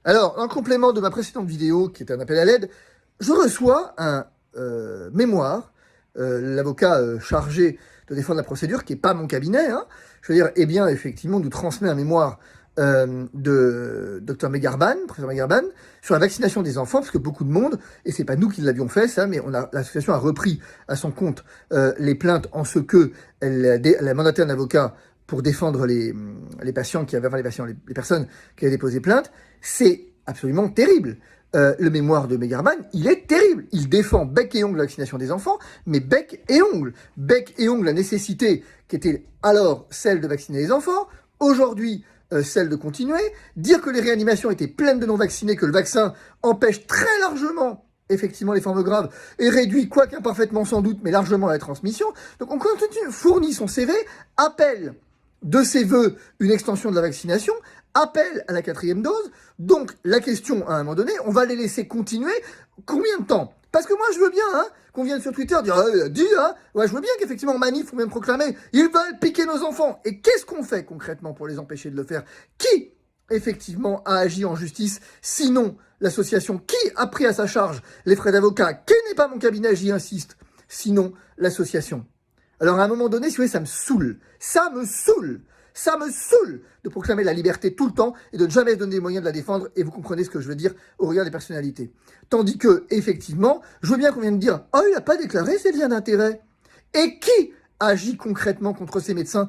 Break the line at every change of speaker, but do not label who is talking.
Alors, en complément de ma précédente vidéo, qui est un appel à l'aide, je reçois un mémoire, l'avocat chargé de défendre la procédure, qui n'est pas mon cabinet, hein, je veux dire, eh bien, effectivement, nous transmet un mémoire de Dr Megarban, professeur Megarban, sur la vaccination des enfants, parce que beaucoup de monde, et c'est pas nous qui l'avions fait, ça, mais l'association a repris à son compte les plaintes en ce que elle a mandaté un avocat pour défendre les patients qui avaient, enfin les personnes qui avaient déposé plainte. C'est absolument terrible. Le mémoire de Megarban, il est terrible. Il défend bec et ongle la vaccination des enfants, mais bec et ongle. Bec et ongle la nécessité qui était alors celle de vacciner les enfants, aujourd'hui celle de continuer. Dire que les réanimations étaient pleines de non-vaccinés, que le vaccin empêche très largement effectivement les formes graves et réduit, quoique imparfaitement sans doute, mais largement la transmission. Donc on continue, fournit son CV, appelle de ses voeux une extension de la vaccination, appelle à la 4e dose. Donc la question, à un moment donné, on va les laisser continuer. Combien de temps? Parce que moi, je veux bien hein, qu'on vienne sur Twitter dire ouais, je veux bien qu'effectivement, Manif, on vienne proclamer, ils veulent piquer nos enfants. Et qu'est-ce qu'on fait concrètement pour les empêcher de le faire? Qui, effectivement, a agi en justice? Sinon, l'association. Qui a pris à sa charge les frais d'avocat? Qui n'est pas mon cabinet, j'y insiste. Sinon, l'association. Alors à un moment donné, si vous voulez, ça me saoule. Ça me saoule. Ça me saoule de proclamer la liberté tout le temps et de ne jamais donner les moyens de la défendre. Et vous comprenez ce que je veux dire au regard des personnalités. Tandis que, effectivement, je veux bien qu'on vienne dire « Oh, il n'a pas déclaré ses liens d'intérêt ». Et qui agit concrètement contre ces médecins